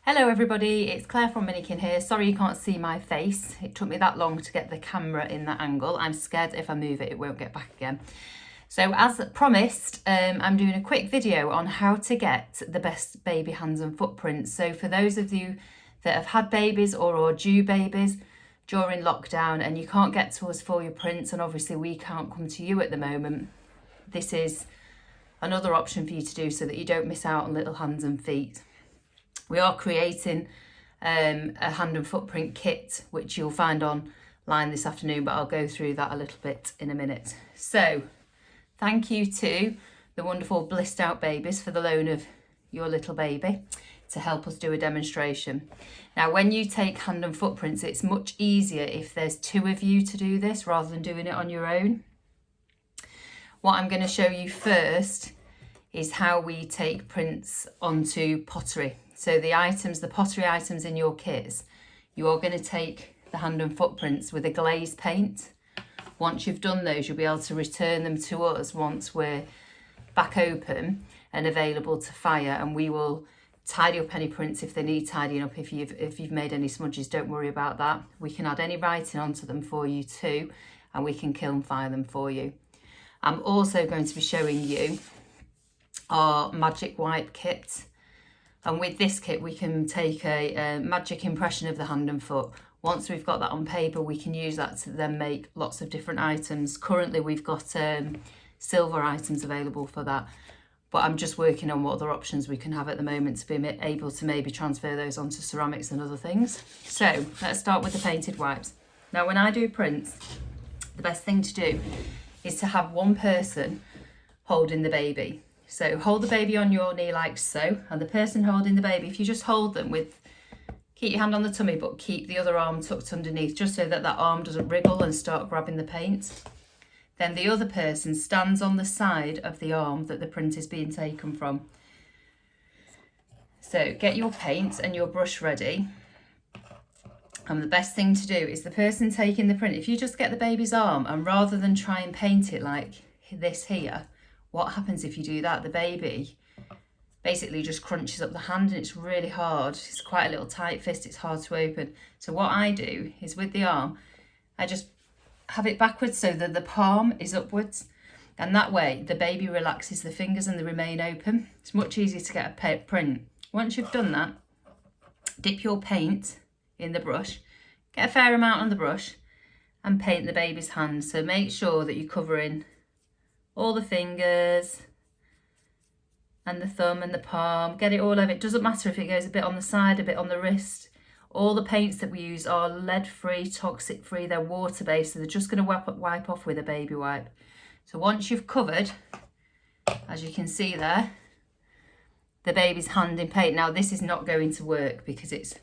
Hello everybody, it's Claire from Minikin here. Sorry you can't see my face. It took me that long to get the camera in that angle. I'm scared if I move it, it won't get back again. So as promised, I'm doing a quick video on how to get the best baby hands and footprints. So for those of you that have had babies or are due babies during lockdown and you can't get to us for your prints, and obviously we can't come to you at the moment, this is another option for you to do so that you don't miss out on little hands and feet. We are creating a hand and footprint kit, which you'll find online this afternoon, but I'll go through that a little bit in a minute. So thank you to the wonderful Blissed Out Babies for the loan of your little baby to help us do a demonstration. Now, when you take hand and footprints, it's much easier if there's two of you to do this rather than doing it on your own. What I'm going to show you first is how we take prints onto pottery. So the pottery items in your kits, you are going to take the hand and footprints with a glaze paint. Once you've done those, you'll be able to return them to us once we're back open and available to fire, and we will tidy up any prints if they need tidying up. If you've made any smudges, don't worry about that. We can add any writing onto them for you too, and we can kiln fire them for you. I'm also going to be showing you our magic wipe kit. And with this kit, we can take a magic impression of the hand and foot. Once we've got that on paper, we can use that to then make lots of different items. Currently, we've got silver items available for that, but I'm just working on what other options we can have at the moment to be able to maybe transfer those onto ceramics and other things. So let's start with the painted wipes. Now, when I do prints, the best thing to do is to have one person holding the baby. So hold the baby on your knee like so, and the person holding the baby, if you just hold them keep your hand on the tummy, but keep the other arm tucked underneath, just so that arm doesn't wriggle and start grabbing the paint. Then the other person stands on the side of the arm that the print is being taken from. So get your paint and your brush ready. And the best thing to do is the person taking the print, if you just get the baby's arm, and rather than try and paint it like this here, what happens if you do that? The baby basically just crunches up the hand and it's really hard. It's quite a little tight fist, it's hard to open. So what I do is with the arm, I just have it backwards so that the palm is upwards. And that way the baby relaxes the fingers and they remain open. It's much easier to get a print. Once you've done that, dip your paint in the brush, get a fair amount on the brush and paint the baby's hand. So make sure that you're covering all the fingers and the thumb and the palm, get it all over. It doesn't matter if it goes a bit on the side, a bit on the wrist. All the paints that we use are lead-free, toxic-free, they're water-based, so they're just going to wipe off with a baby wipe. So once you've covered, as you can see there, the baby's hand in paint. Now this is not going to work because it's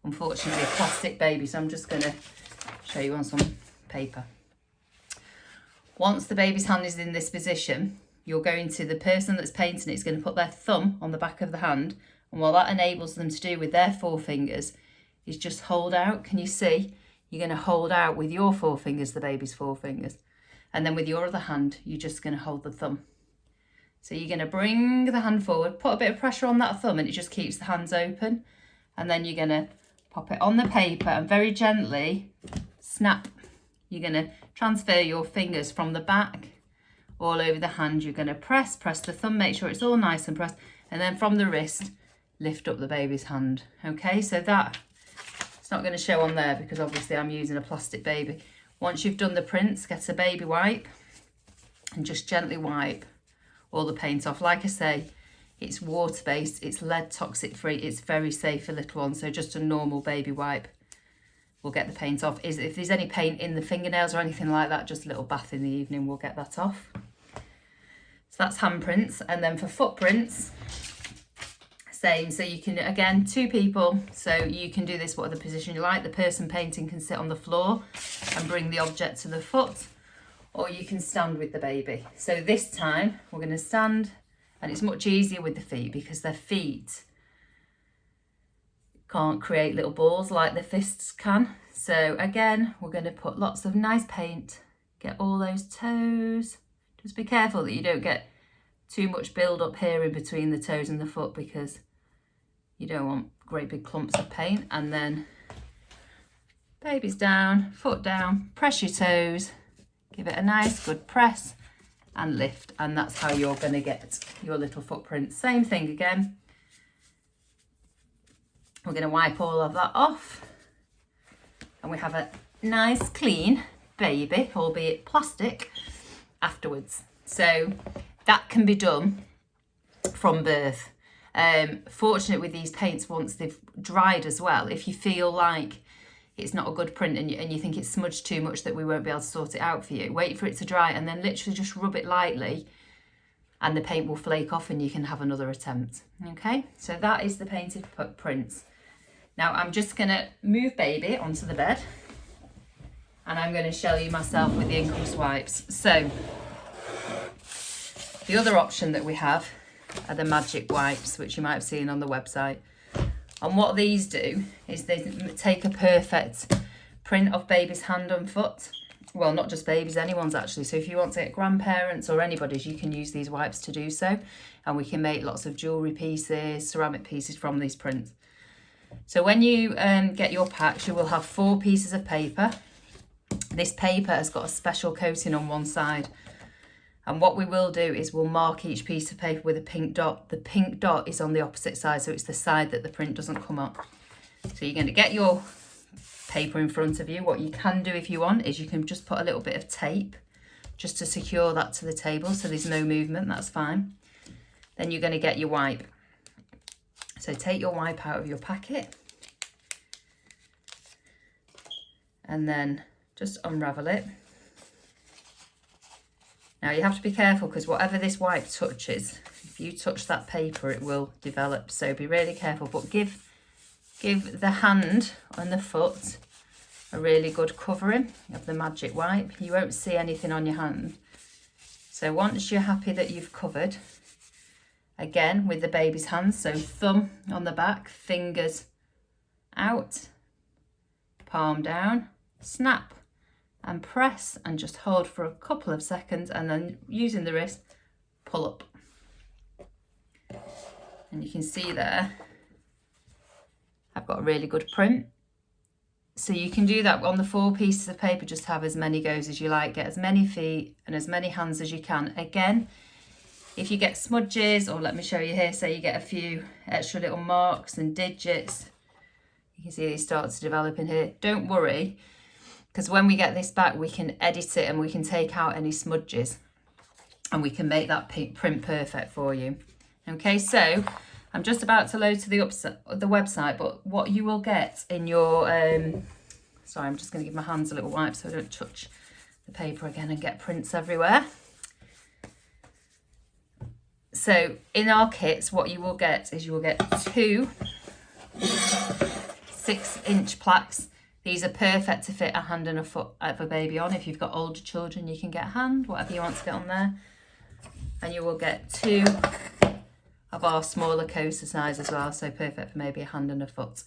unfortunately a plastic baby, so I'm just going to show you on some paper. Once the baby's hand is in this position, you're going to, the person that's painting it is going to put their thumb on the back of the hand. And what that enables them to do with their forefingers is just hold out. Can you see? You're going to hold out with your forefingers, the baby's forefingers. And then with your other hand, you're just going to hold the thumb. So you're going to bring the hand forward, put a bit of pressure on that thumb, and it just keeps the hands open. And then you're going to pop it on the paper and very gently snap. You're going to transfer your fingers from the back all over the hand. You're going to press the thumb, make sure it's all nice and pressed, and then from the wrist, lift up the baby's hand. Okay, so that, it's not going to show on there because obviously I'm using a plastic baby. Once you've done the prints, get a baby wipe and just gently wipe all the paint off. Like I say, it's water-based, it's lead toxic-free, it's very safe for little ones, so just a normal baby wipe will get the paint off. If there's any paint in the fingernails or anything like that, just a little bath in the evening will get that off. So that's handprints. And then for footprints, same. So you can, again, two people, so you can do this whatever position you like. The person painting can sit on the floor and bring the object to the foot, or you can stand with the baby. So this time we're going to stand, and it's much easier with the feet because their feet can't create little balls like the fists can. So again, we're going to put lots of nice paint, get all those toes. Just be careful that you don't get too much build up here in between the toes and the foot, because You don't want great big clumps of paint. And then baby's down, foot down, press your toes, give it a nice good press and lift, and that's how you're going to get your little footprint. Same thing again. We're going to wipe all of that off, and we have a nice clean baby, albeit plastic, afterwards. So that can be done from birth. Fortunate with these paints, once they've dried as well, if you feel like it's not a good print and you think it's smudged too much that we won't be able to sort it out for you, wait for it to dry and then literally just rub it lightly and the paint will flake off and you can have another attempt. Okay, so that is the painted prints. Now I'm just going to move baby onto the bed and I'm going to show you myself with the ink wipes. So the other option that we have are the magic wipes, which you might have seen on the website. And what these do is they take a perfect print of baby's hand and foot. Well, not just babies, anyone's actually. So if you want to get grandparents or anybody's, you can use these wipes to do so. And we can make lots of jewellery pieces, ceramic pieces from these prints. So when you get your packs, you will have 4 pieces of paper. This paper has got a special coating on one side. And what we will do is we'll mark each piece of paper with a pink dot. The pink dot is on the opposite side, so it's the side that the print doesn't come up. So you're going to get your paper in front of you. What you can do if you want is you can just put a little bit of tape just to secure that to the table so there's no movement, that's fine. Then you're going to get your wipe. So take your wipe out of your packet and then just unravel it. Now you have to be careful because whatever this wipe touches, if you touch that paper, it will develop. So be really careful, but give the hand and the foot a really good covering of the magic wipe. You won't see anything on your hand. So once you're happy that you've covered, again with the baby's hands, so thumb on the back, fingers out, palm down, snap and press and just hold for a couple of seconds and then using the wrist, pull up. And you can see there, I've got a really good print. So you can do that on the 4 pieces of paper, just have as many goes as you like, get as many feet and as many hands as you can. Again, if you get smudges, or let me show you here, say you get a few extra little marks and digits, you can see they start to develop in here, don't worry. Because when we get this back, we can edit it and we can take out any smudges and we can make that print perfect for you. Okay, so I'm just about to load to the website, but what you will get in your, sorry, I'm just going to give my hands a little wipe so I don't touch the paper again and get prints everywhere. So in our kits, what you will get is you will get 2 6-inch plaques. These are perfect to fit a hand and a foot of a baby on. If you've got older children, you can get a hand, whatever you want to get on there. And you will get 2 of our smaller coaster size as well, so perfect for maybe a hand and a foot.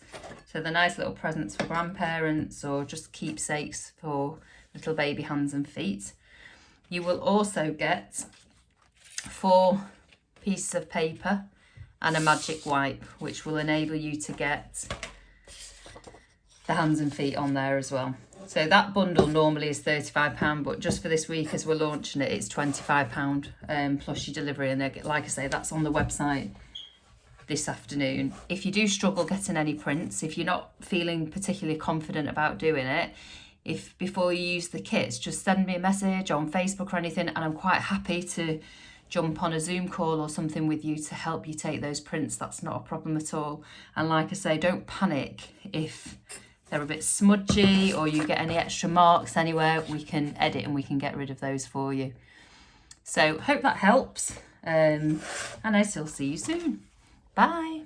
So they're nice little presents for grandparents or just keepsakes for little baby hands and feet. You will also get 4 pieces of paper and a magic wipe, which will enable you to get the hands and feet on there as well. So that bundle normally is £35, but just for this week as we're launching it, it's £25 plus your delivery. And like I say, that's on the website this afternoon. If you do struggle getting any prints, if you're not feeling particularly confident about doing it, if before you use the kits, just send me a message on Facebook or anything, and I'm quite happy to jump on a Zoom call or something with you to help you take those prints. That's not a problem at all. And like I say, don't panic if they're a bit smudgy or you get any extra marks anywhere. We can edit and we can get rid of those for you. So hope that helps, and I still see you soon. Bye.